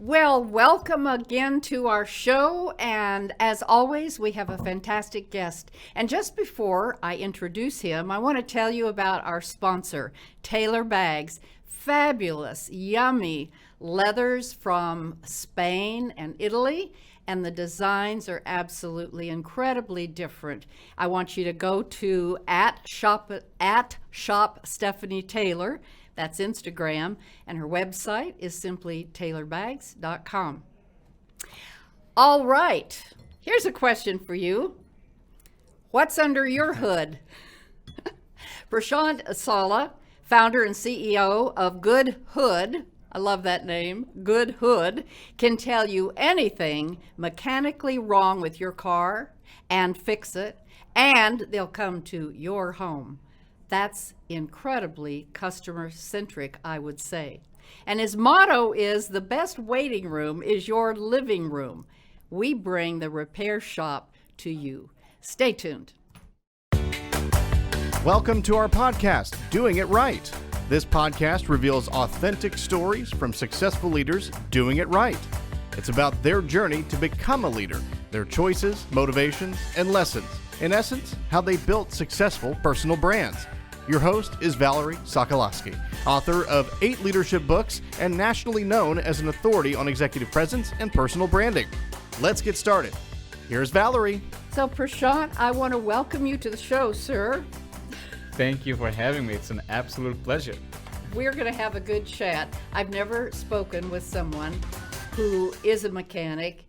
Well, welcome again to our show. And as always, we have a fantastic guest. And just before I introduce him, I want to tell you about our sponsor, Taylor Bags. Fabulous, yummy leathers from Spain and Italy. And the designs are absolutely incredibly different. I want you to go to at shop Stephanie Taylor. That's Instagram, and her website is simply taylorbags.com. All right, here's a question for you. What's under your hood? Prashant Salla, founder and CEO of Goodhood, I love that name, Goodhood, can tell you anything mechanically wrong with your car and fix it, and they'll come to your home. That's incredibly customer-centric, I would say. And his motto is, the best waiting room is your living room. We bring the repair shop to you. Stay tuned. Welcome to our podcast, Doing It Right. This podcast reveals authentic stories from successful leaders doing it right. It's about their journey to become a leader, their choices, motivations, and lessons. In essence, how they built successful personal brands. Your host is Valerie, Sokolosky, author of 8 leadership books and nationally known as an authority on executive presence and personal branding. Let's get started. Here's Valerie. So, Prashant, I want to welcome you to the show, sir. Thank you for having me. It's an absolute pleasure. We're going to have a good chat. I've never spoken with someone who is a mechanic,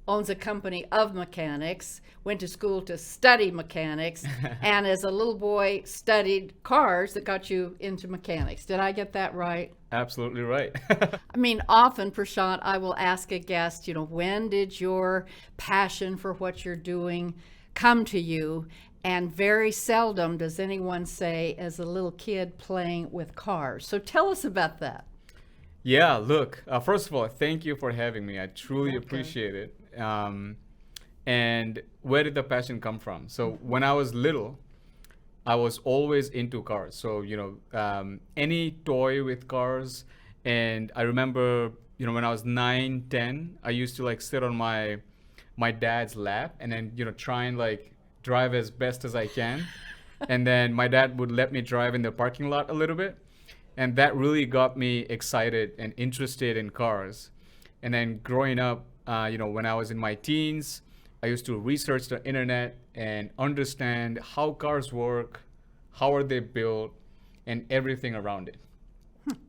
owns a company of mechanics, went to school to study mechanics, and as a little boy studied cars that got you into mechanics. Did I get that right? Absolutely right. I mean, often, Prashant, I will ask a guest, when did your passion for what you're doing come to you? And very seldom does anyone say, as a little kid playing with cars. So tell us about that. Yeah, look, first of all, thank you for having me. I truly appreciate it. And where did the passion come from? So when I was little, I was always into cars. So, any toy with cars. And I remember, when I was 9, 10, I used to sit on my dad's lap and then, try and drive as best as I can. And then my dad would let me drive in the parking lot a little bit. And that really got me excited and interested in cars. And then growing up, when I was in my teens, I used to research the internet and understand how cars work, how are they built, and everything around it.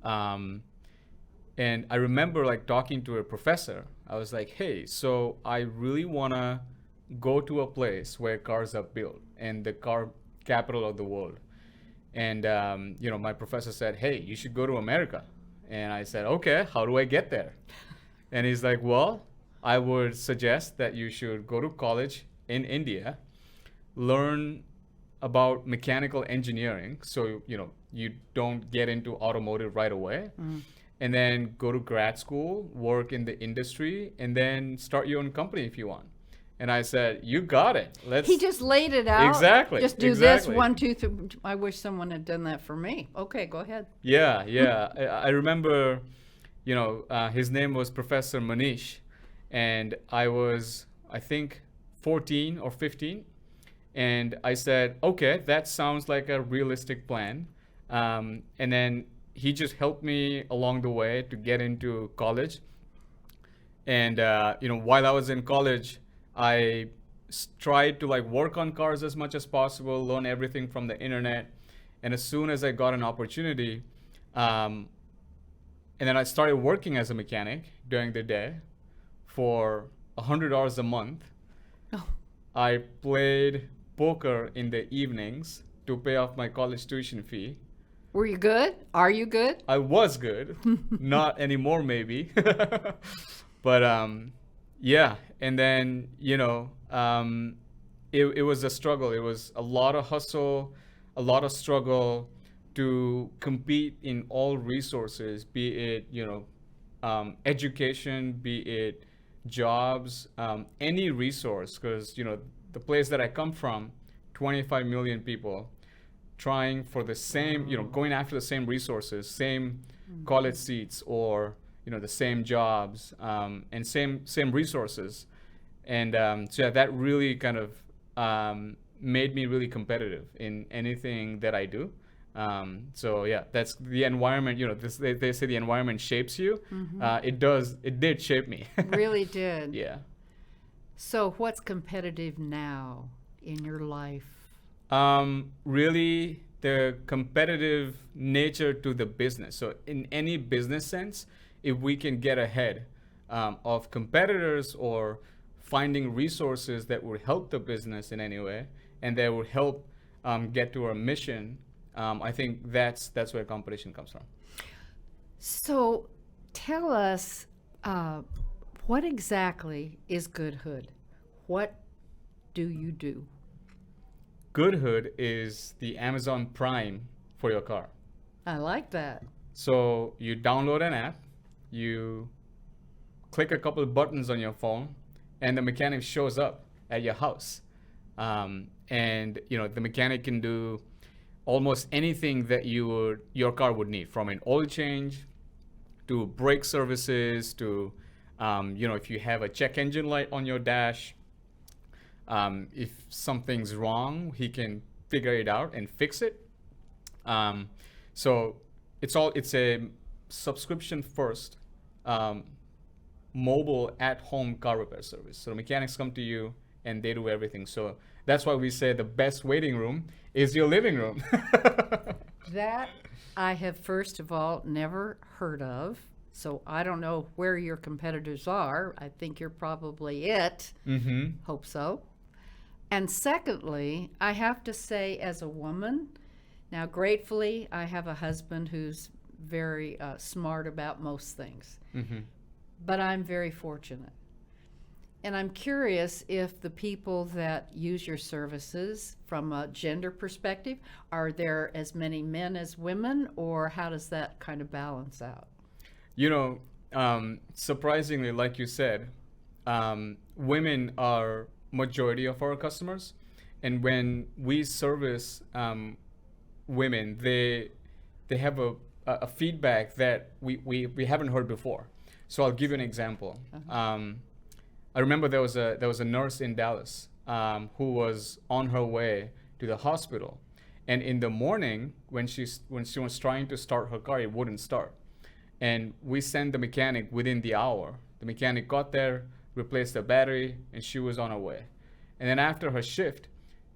And I remember talking to a professor. I was like, hey, so I really want to go to a place where cars are built and the car capital of the world. And, my professor said, hey, you should go to America. And I said, okay, how do I get there? And he's like, well, I would suggest that you should go to college in India, learn about mechanical engineering. So, you don't get into automotive right away. And then go to grad school, work in the industry, and then start your own company if you want. And I said, you got it. He just laid it out. Exactly. Just do this, 1, 2, 3. I wish someone had done that for me. Okay, go ahead. Yeah. I remember, his name was Professor Manish. And I was, I think, 14 or 15. And I said, okay, that sounds like a realistic plan. And then he just helped me along the way to get into college. And, while I was in college, I tried to work on cars as much as possible, learn everything from the internet. And as soon as I got an opportunity, and then I started working as a mechanic during the day for $100 a month. Oh. I played poker in the evenings to pay off my college tuition fee. Were you good? Are you good? I was good. Not anymore, maybe. But yeah. And then, it was a struggle. It was a lot of hustle, a lot of struggle to compete in all resources, be it, education, be it jobs, any resource, because, the place that I come from, 25 million people trying for the same, going after the same resources, same college seats or, the same jobs, and same resources. And so yeah, that really kind of made me really competitive in anything that I do. So yeah, that's the environment. They say the environment shapes you. It did shape me. Really did. Yeah. So what's competitive now in your life? Really the competitive nature to the business. So in any business sense, if we can get ahead of competitors or finding resources that would help the business in any way and that would help get to our mission, I think that's where competition comes from. So tell us, what exactly is Goodhood? What do you do? Goodhood is the Amazon Prime for your car. I like that. So you download an app, you click a couple of buttons on your phone, and the mechanic shows up at your house. And the mechanic can do almost anything that your car would need, from an oil change to brake services to if you have a check engine light on your dash. If something's wrong, he can figure it out and fix it. So it's a subscription first mobile at-home car repair service. So the mechanics come to you and they do everything. So that's why we say the best waiting room is your living room. That I have, first of all, never heard of. So I don't know where your competitors are. I think you're probably it. Hope so. And secondly, I have to say, as a woman, now gratefully, I have a husband who's very smart about most things. But I'm very fortunate. And I'm curious if the people that use your services, from a gender perspective, are there as many men as women, or how does that kind of balance out? Surprisingly, like you said, women are majority of our customers, and when we service women, they have a feedback that we haven't heard before. So I'll give you an example. I remember there was a nurse in Dallas who was on her way to the hospital, and in the morning when she was trying to start her car, it wouldn't start. And we sent the mechanic within the hour. The mechanic got there, replaced the battery, and she was on her way. And then after her shift,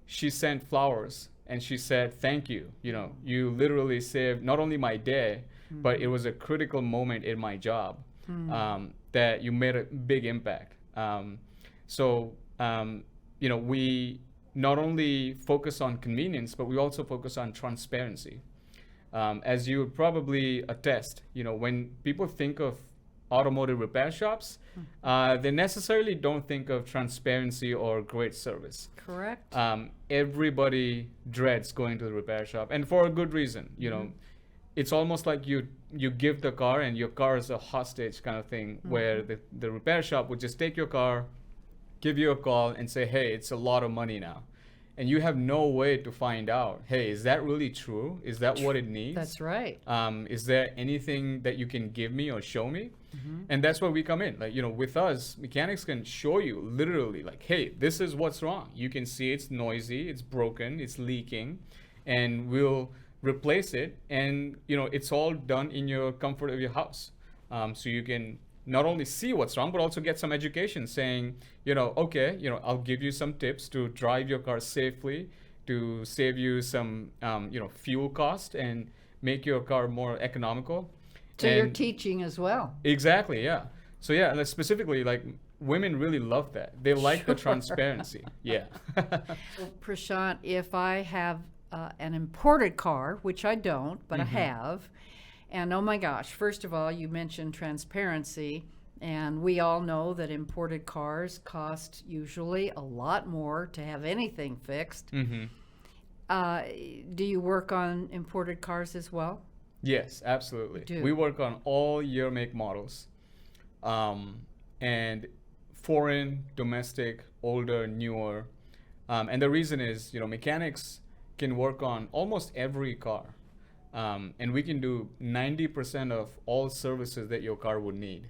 she sent flowers and she said, "Thank you. You literally saved not only my day, but it was a critical moment in my job that you made a big impact." We not only focus on convenience, but we also focus on transparency. As you would probably attest, when people think of automotive repair shops, they necessarily don't think of transparency or great service. Correct. Everybody dreads going to the repair shop, and for a good reason. It's almost like you give the car, and your car is a hostage kind of thing, where the repair shop would just take your car, give you a call, and say, "Hey, it's a lot of money now." And you have no way to find out, hey, is that really true? Is that what it needs? That's right. Is there anything that you can give me or show me? And that's where we come in. With us, mechanics can show you literally, hey, this is what's wrong. You can see it's noisy, it's broken, it's leaking, and we'll replace it. And, it's all done in your comfort of your house. So you can not only see what's wrong, but also get some education saying, okay, I'll give you some tips to drive your car safely, to save you some, fuel cost and make your car more economical. So you're teaching as well. Exactly, yeah. So yeah, specifically, women really love that. They like the transparency. Yeah. So, Prashant, if I have an imported car, which I don't, but I have, and oh my gosh, first of all, you mentioned transparency, and we all know that imported cars cost usually a lot more to have anything fixed. Do you work on imported cars as well? Yes, absolutely. We work on all year make models, and foreign, domestic, older, newer. And the reason is, mechanics can work on almost every car. and we can do 90% of all services that your car would need.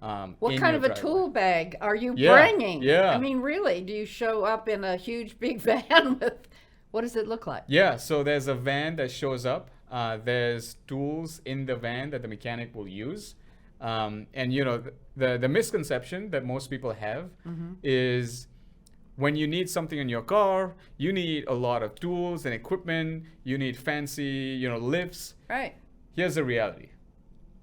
What in kind your of a driveway. tool bag are you Yeah, bringing? yeah. I mean, really, do you show up in a huge big van with, what does it look like? Yeah, so there's a van that shows up. There's tools in the van that the mechanic will use. And you know, the misconception that most people have is when you need something in your car, you need a lot of tools and equipment, you need fancy, you know, lifts. Right. Here's the reality.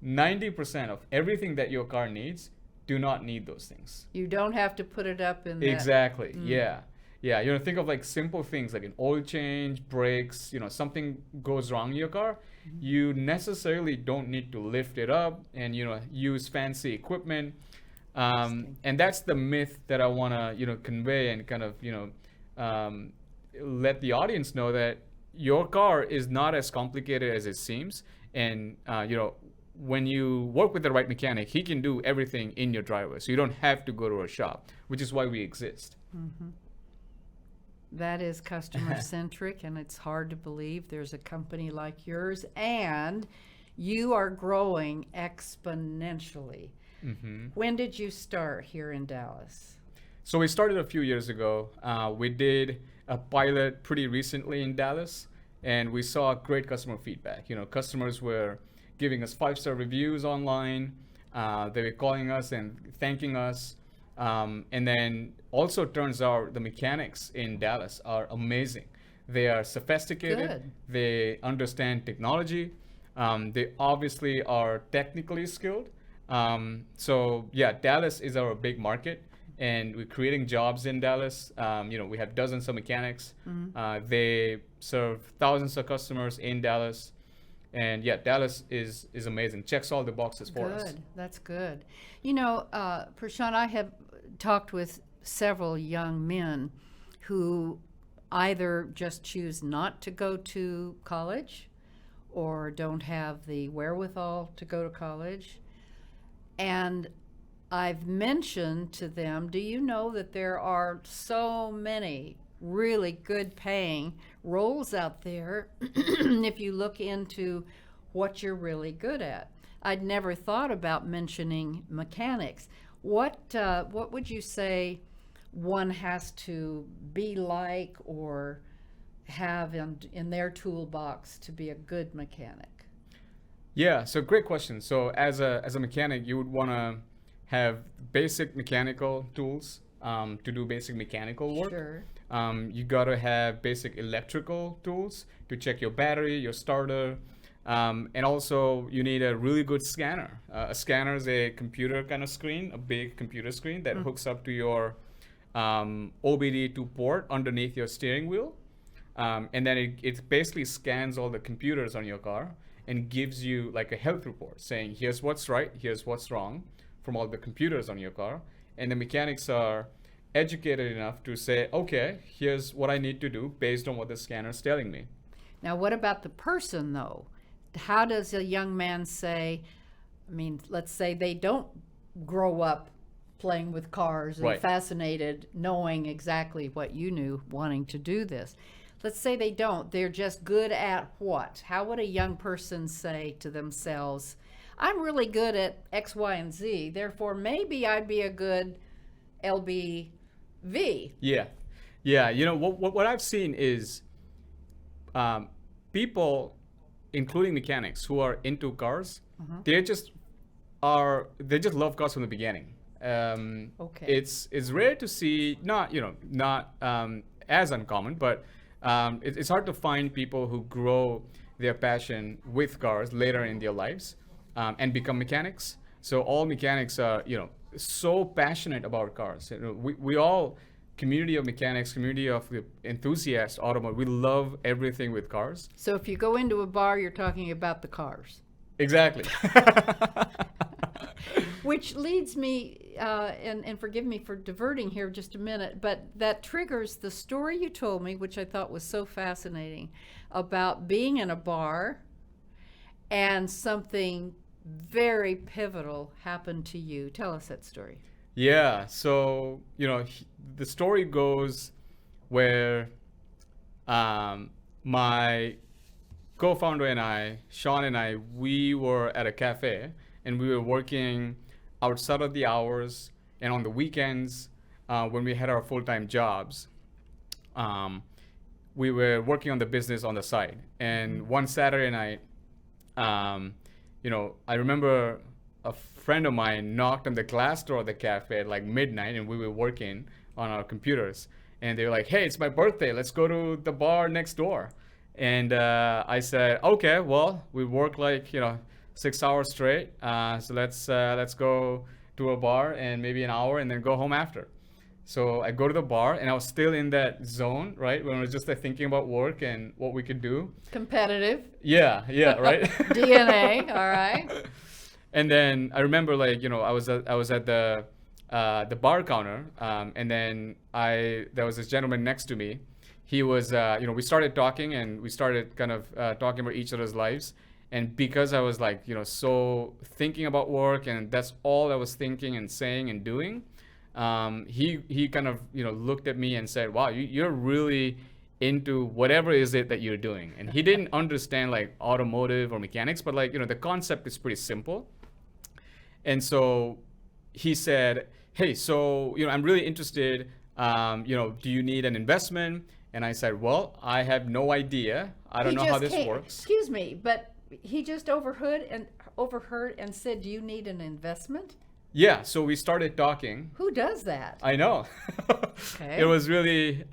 90% of everything that your car needs do not need those things. You don't have to put it up in that. Exactly. Yeah. Yeah. You know, think of like simple things like an oil change, brakes, you know, something goes wrong in your car. You necessarily don't need to lift it up and, you know, use fancy equipment. And that's the myth that I want to, you know, convey and kind of, you know, let the audience know that your car is not as complicated as it seems. And, you know, when you work with the right mechanic, he can do everything in your driveway. So you don't have to go to a shop, which is why we exist. That is customer centric, and it's hard to believe there's a company like yours, and you are growing exponentially. When did you start here in Dallas? So we started a few years ago. We did a pilot pretty recently in Dallas, and we saw great customer feedback. You know, customers were giving us 5-star reviews online. They were calling us and thanking us. And then also turns out the mechanics in Dallas are amazing. They are sophisticated. Good. They understand technology. They obviously are technically skilled. So yeah, Dallas is our big market, and we're creating jobs in Dallas. You know, we have dozens of mechanics. They serve thousands of customers in Dallas. And yeah, Dallas is amazing. Checks all the boxes for us. Good. That's good. You know, Prashant, I have talked with several young men who either just choose not to go to college or don't have the wherewithal to go to college. And I've mentioned to them, do you know that there are so many really good paying roles out there if you look into what you're really good at? I'd never thought about mentioning mechanics. What would you say one has to be like or have in their toolbox to be a good mechanic? Yeah, so great question. So as a mechanic, you would want to have basic mechanical tools to do basic mechanical work. Sure. You got to have basic electrical tools to check your battery, your starter. And also you need a really good scanner. A scanner is a computer kind of screen, a big computer screen that hooks up to your OBD2 port underneath your steering wheel. And then it basically scans all the computers on your car and gives you like a health report saying, here's what's right, here's what's wrong from all the computers on your car. And the mechanics are educated enough to say, okay, here's what I need to do based on what the scanner's telling me. Now, what about the person, though? How does a young man say, I mean, let's say they don't grow up playing with cars and Right. fascinated, knowing exactly what you knew, wanting to do this. Let's say they don't. They're just good at what? How would a young person say to themselves, I'm really good at X, Y, and Z, therefore maybe I'd be a good LBV? Yeah. You know, what I've seen is people, including mechanics who are into cars, they just love cars from the beginning. Okay. It's rare to see, not as uncommon, but it's hard to find people who grow their passion with cars later in their lives and become mechanics. So all mechanics are, so passionate about cars. We all, community of mechanics, community of enthusiasts, automotive, we love everything with cars. So if you go into a bar, you're talking about the cars. Exactly. Which leads me, and forgive me for diverting here just a minute, but that triggers the story you told me, which I thought was so fascinating, about being in a bar and something very pivotal happened to you. Tell us that story. Yeah, so, the story goes where my co-founder and I, Sean and I, we were at a cafe and we were working outside of the hours and on the weekends when we had our full-time jobs. We were working on the business on the side. And one Saturday night, I remember a friend of mine knocked on the glass door of the cafe at like midnight, and we were working on our computers. And they were like, "Hey, it's my birthday. Let's go to the bar next door." And I said, "Okay, well, we work like 6 hours straight. So let's go to a bar and maybe an hour, and then go home after." So I go to the bar, and I was still in that zone, right, when I was just thinking about work and what we could do. Competitive. Yeah, right. DNA, all right. And then I remember, I was at the bar counter, and then there was this gentleman next to me. He was, we started talking, and we started kind of talking about each other's lives. And because I was so thinking about work, and that's all I was thinking and saying and doing, he kind of looked at me and said, "Wow, you're really into whatever is it that you're doing." And he didn't understand like automotive or mechanics, but the concept is pretty simple. And so he said, "Hey, so I'm really interested. Do you need an investment?" And I said, "Well, I have no idea. I don't know how this works." Excuse me, but he just overheard and said, "Do you need an investment?" Yeah, so we started talking. Who does that? I know. Okay. It was really,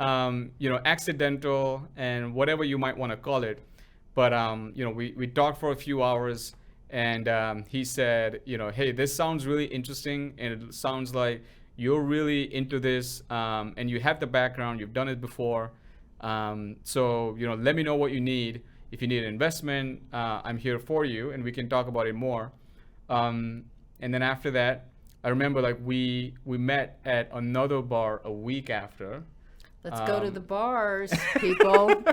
accidental and whatever you might want to call it. But, we talked for a few hours, and he said, "Hey, this sounds really interesting, and it sounds like you're really into this, and you have the background, you've done it before. So, let me know what you need. If you need an investment, I'm here for you, and we can talk about it more." And then after that, I remember we met at another bar a week after. Let's go to the bars, people.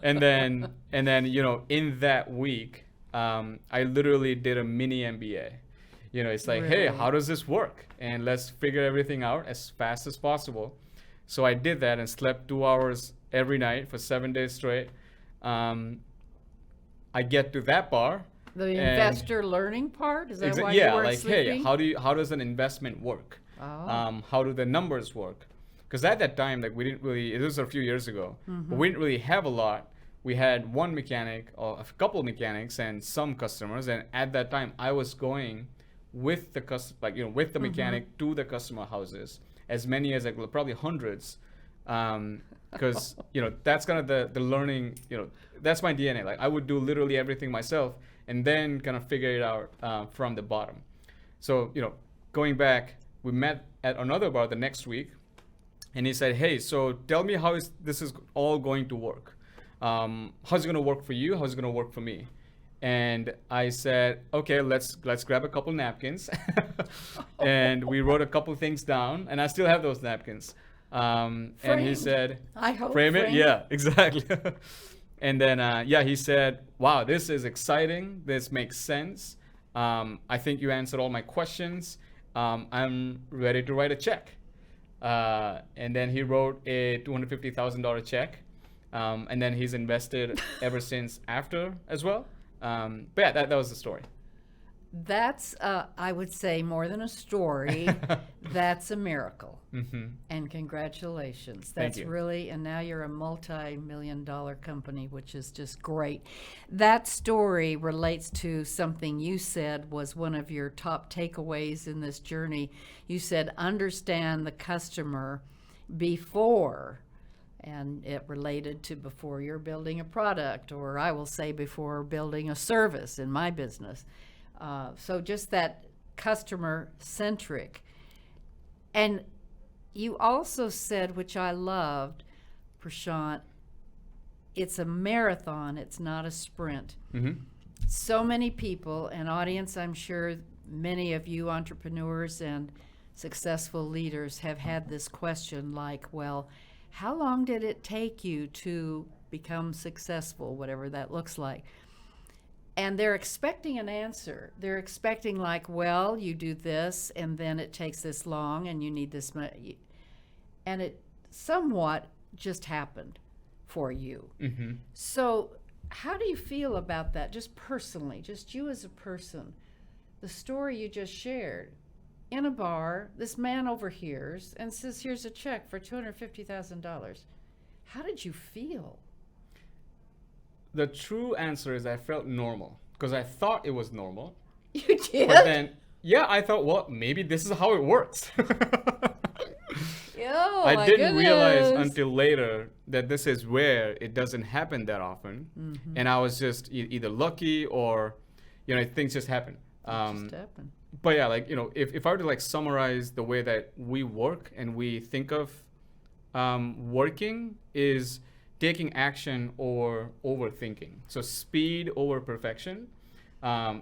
and then in that week, I literally did a mini MBA. It's like, Really? "Hey, how does this work? And let's figure everything out as fast as possible." So I did that and slept 2 hours every night for 7 days straight. I get to that bar. The investor learning part? Is that why yeah, you weren't like, sleeping? hey, how does an investment work? Oh. How do the numbers work? Because at that time, we didn't really, it was a few years ago, but we didn't really have a lot. We had one mechanic, or a couple of mechanics, and some customers. And at that time, I was going with the with the mechanic to the customer houses, as many as probably hundreds. Because that's kind of the learning, that's my DNA. Like, I would do literally everything myself, and then kind of figure it out from the bottom. So going back, we met at another bar the next week, and he said, "Hey, so tell me how this is all going to work. How's it going to work for you? How's it going to work for me?" And I said, "Okay, let's grab a couple napkins." And we wrote a couple things down, and I still have those napkins. And he said, I hope "Frame it?" framed. Yeah, exactly. And then, he said, "Wow, this is exciting. This makes sense. I think you answered all my questions. I'm ready to write a check." And then he wrote a $250,000 check. And then he's invested ever since after as well. But yeah, that was the story. That's, I would say, more than a story. That's a miracle. Mm-hmm. And congratulations. Thank That's you. really, and now you're a multi-million-dollar company, which is just great. That story relates to something you said was one of your top takeaways in this journey. You said, understand the customer before, and it related to before you're building a product, or I will say before building a service in my business. So just that customer-centric. And you also said, which I loved, Prashant, it's a marathon, it's not a sprint. Mm-hmm. So many people, and audience, I'm sure many of you entrepreneurs and successful leaders have had this question like, well, how long did it take you to become successful, whatever that looks like? And they're expecting an answer. They're expecting like, well, you do this, and then it takes this long, and you need this much. And it somewhat just happened for you. Mm-hmm. So how do you feel about that, just personally, just you as a person? The story you just shared. In a bar, this man overhears and says, here's a check for $250,000. How did you feel? The true answer is I felt normal because I thought it was normal. You did? But then, yeah, I thought, well, maybe this is how it works. Oh, I my didn't realize goodness. until later that this is where it doesn't happen that often. And I was just either lucky or, things just happen. Just happened. But yeah, like, if I were to like summarize the way that we work and we think of working is taking action or overthinking. So speed over perfection,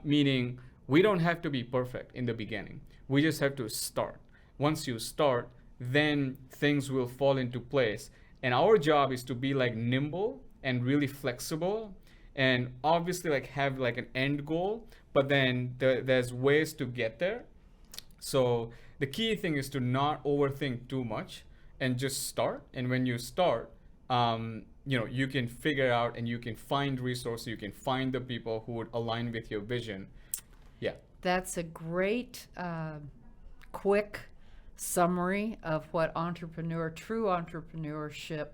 meaning we don't have to be perfect in the beginning. We just have to start. Once you start, then things will fall into place. And our job is to be like nimble and really flexible and obviously like have like an end goal, but then there's ways to get there. So the key thing is to not overthink too much and just start. And when you start, you can figure out and you can find resources, you can find the people who would align with your vision. Yeah. That's a great, quick summary of what true entrepreneurship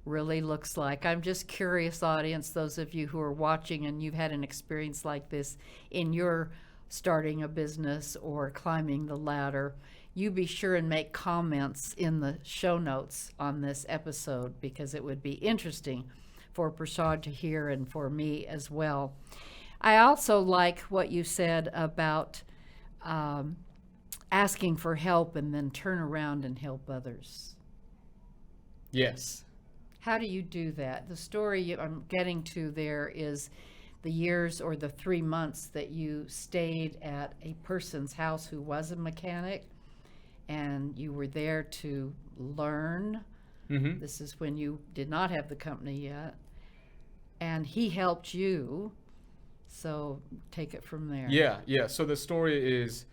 really looks like. I'm just curious, audience, those of you who are watching and you've had an experience like this in your starting a business or climbing the ladder, you be sure and make comments in the show notes on this episode because it would be interesting for Prashant to hear and for me as well. I also like what you said about asking for help and then turn around and help others. Yes. How do you do that? The story I'm getting to there is the years or the 3 months that you stayed at a person's house who was a mechanic and you were there to learn. Mm-hmm. This is when you did not have the company yet. And he helped you. So take it from there. Yeah. So the story is,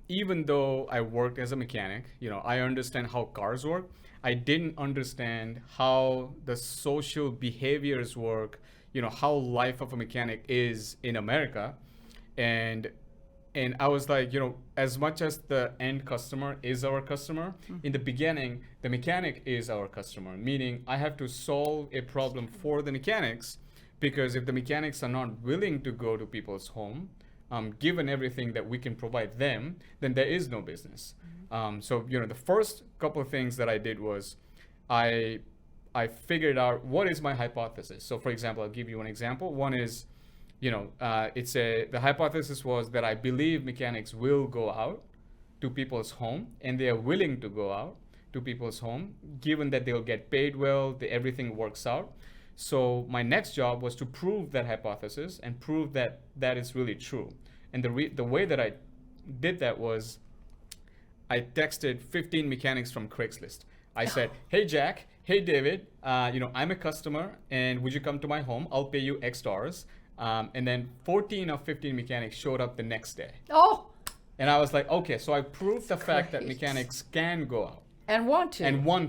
even though I worked as a mechanic, I understand how cars work. I didn't understand how the social behaviors work, how life of a mechanic is in America. And I was like, as much as the end customer is our customer, in the beginning, the mechanic is our customer, meaning I have to solve a problem for the mechanics, because if the mechanics are not willing to go to people's home, given everything that we can provide them, then there is no business. So, the first couple of things that I did was I figured out what is my hypothesis. So, for example, I'll give you an example. One is, the hypothesis was that I believe mechanics will go out to people's home and they are willing to go out to people's home, given that they'll get paid well, everything works out. So my next job was to prove that hypothesis and prove that that is really true. And the way that I did that was I texted 15 mechanics from Craigslist. I said, hey, Jack, hey, David, I'm a customer and would you come to my home? I'll pay you X dollars. And then 14 of 15 mechanics showed up the next day. Oh! And I was like, okay, so I proved the fact that mechanics can go out. And want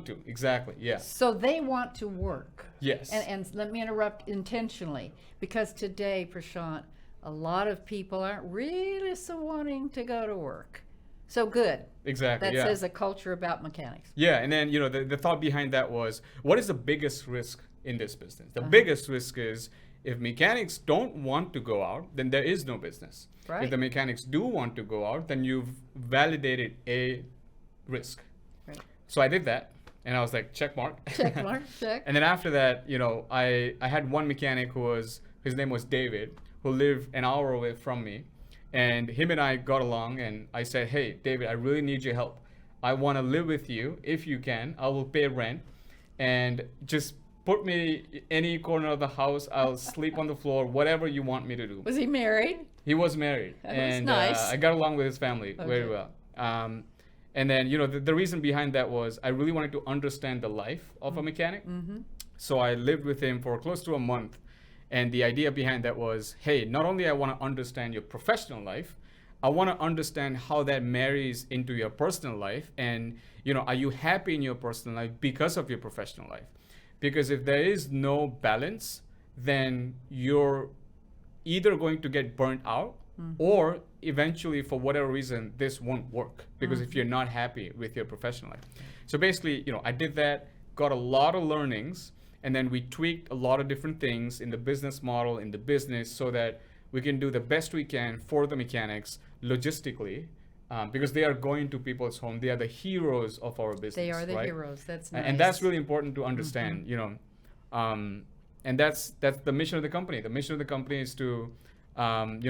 to. Exactly, yes. So they want to work. Yes. And let me interrupt intentionally, because today, Prashant, a lot of people aren't really so wanting to go to work. So good. Exactly, That says a culture about mechanics. Yeah, and then, the thought behind that was, what is the biggest risk in this business? The biggest risk is if mechanics don't want to go out, then there is no business. Right. If the mechanics do want to go out, then you've validated a risk. Right. So I did that, and I was like, check mark. Check mark, check. And then after that, I had one mechanic his name was David, who lived an hour away from me. And him and I got along, and I said, hey, David, I really need your help. I want to live with you. If you can, I will pay rent. And just put me any corner of the house. I'll sleep on the floor, whatever you want me to do. Was he married? He was married. That was and nice. I got along with his family very well. And then, the reason behind that was I really wanted to understand the life of a mechanic. Mm-hmm. So I lived with him for close to a month. And the idea behind that was, hey, not only I want to understand your professional life, I want to understand how that marries into your personal life. And, are you happy in your personal life because of your professional life? Because if there is no balance, then you're either going to get burnt out or eventually, for whatever reason, this won't work because if you're not happy with your professional life. So basically, I did that, got a lot of learnings, and then we tweaked a lot of different things in the business model, in the business, so that we can do the best we can for the mechanics logistically, because they are going to people's home. They are the heroes of our business. They are the right? heroes. That's nice. And that's really important to understand, and that's the mission of the company. The mission of the company is to,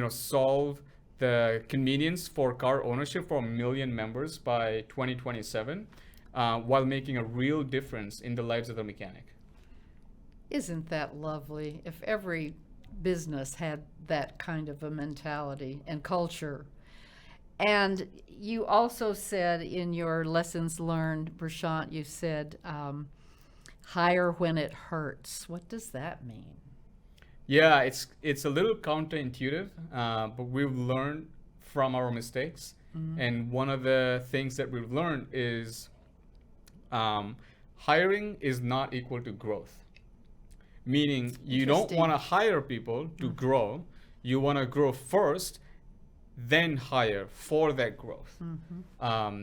solve the convenience for car ownership for 1 million members by 2027, while making a real difference in the lives of the mechanic. Isn't that lovely? If every business had that kind of a mentality and culture. And you also said in your lessons learned, Prashant, you said, hire when it hurts. What does that mean? Yeah, it's a little counterintuitive, but we've learned from our mistakes. And one of the things that we've learned is hiring is not equal to growth. Meaning you don't want to hire people to grow. You want to grow first, then hire for that growth.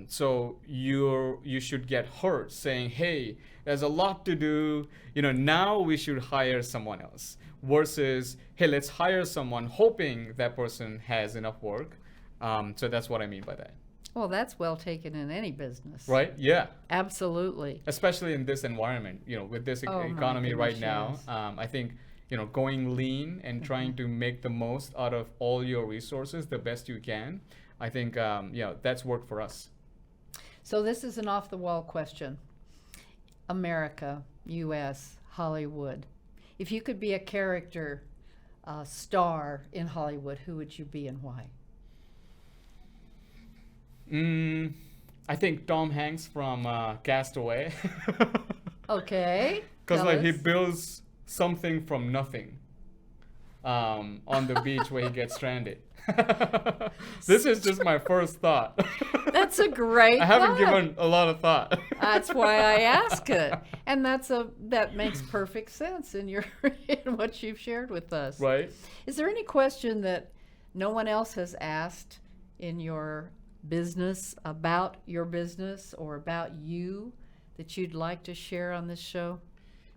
So you should get hurt saying, hey, there's a lot to do. Now we should hire someone else. Versus, hey, let's hire someone hoping that person has enough work. So that's what I mean by that. Well, that's well taken in any business. Right? Yeah. Absolutely. Especially in this environment, with this economy right now. Yes. I think, going lean and trying to make the most out of all your resources the best you can. I think, that's worked for us. So this is an off-the-wall question. America, U.S., Hollywood. If you could be a character star in Hollywood, who would you be and why? I think Tom Hanks from Castaway. Okay. Because he builds something from nothing on the beach where he gets stranded. This is just my first thought. That's a great I haven't thought. given a lot of thought. That's why I ask it. And that makes perfect sense in what you've shared with us. Right. Is there any question that no one else has asked in your business about your business or about you that you'd like to share on this show?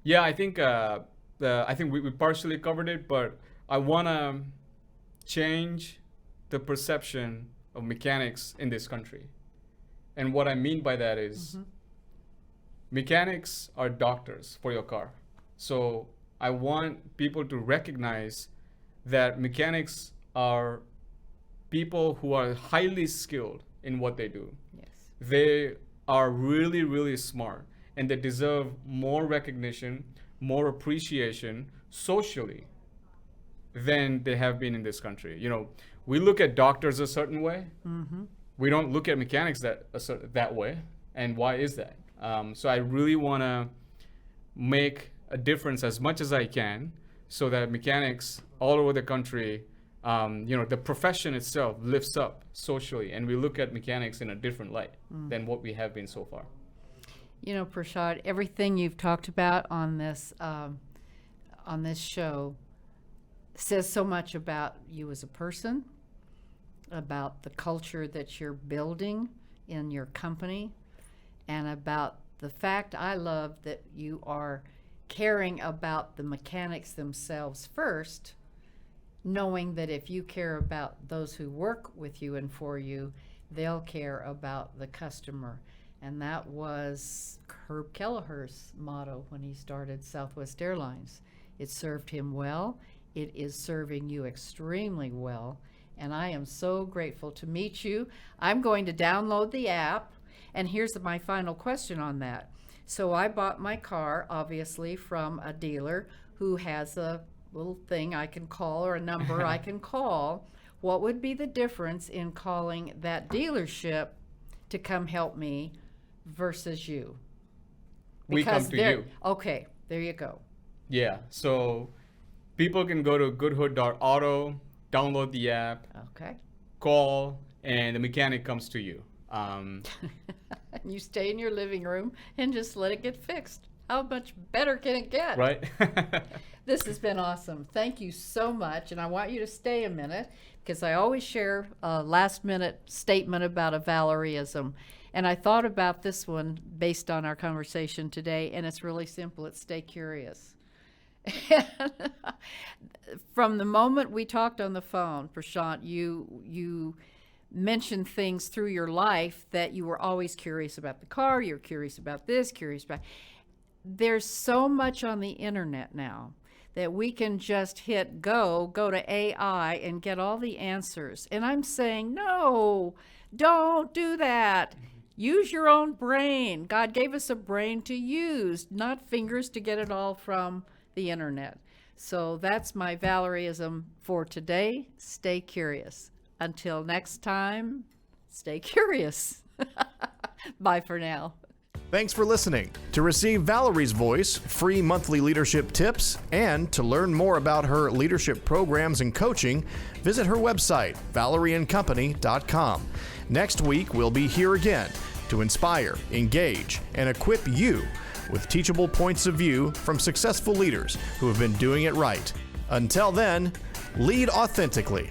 Yeah, I think we partially covered it, but I want to change the perception of mechanics in this country. And what I mean by that is mechanics are doctors for your car. So I want people to recognize that mechanics are people who are highly skilled in what they do. Yes. They are really, really smart, and they deserve more recognition, more appreciation socially than they have been in this country. We look at doctors a certain way. We don't look at mechanics that way. And why is that? So I really want to make a difference as much as I can so that mechanics all over the country, the profession itself lifts up socially, and we look at mechanics in a different light than what we have been so far. Prashant, everything you've talked about on this show says so much about you as a person, about the culture that you're building in your company, and about the fact I love that you are caring about the mechanics themselves first, knowing that if you care about those who work with you and for you, they'll care about the customer. And that was Herb Kelleher's motto when he started Southwest Airlines. It served him well. It is serving you extremely well. And I am so grateful to meet you. I'm going to download the app. And here's my final question on that. So I bought my car, obviously, from a dealer who has a little thing I can call or a number I can call. What would be the difference in calling that dealership to come help me versus you? We come to you. Okay, there you go. Yeah, so people can go to goodhood.auto, download the app, Okay. call, and the mechanic comes to you. You stay in your living room and just let it get fixed. how much better can it get? Right? This has been awesome. Thank you so much. And I want you to stay a minute because I always share a last minute statement about a Valerieism. And I thought about this one based on our conversation today, and it's really simple. It's stay curious. From the moment we talked on the phone, Prashant, you mentioned things through your life that you were always curious about the car, you're curious about this, curious about. There's so much on the internet now that we can just hit go to AI and get all the answers. And I'm saying, no, don't do that. Use your own brain. God gave us a brain to use, not fingers to get it all from the internet. So that's my Valerieism for today. Stay curious. Until next time, stay curious. Bye for now. Thanks for listening. To receive Valerie's voice, free monthly leadership tips, and to learn more about her leadership programs and coaching, visit her website, valerieandcompany.com. Next week, we'll be here again to inspire, engage, and equip you with teachable points of view from successful leaders who have been doing it right. Until then, lead authentically.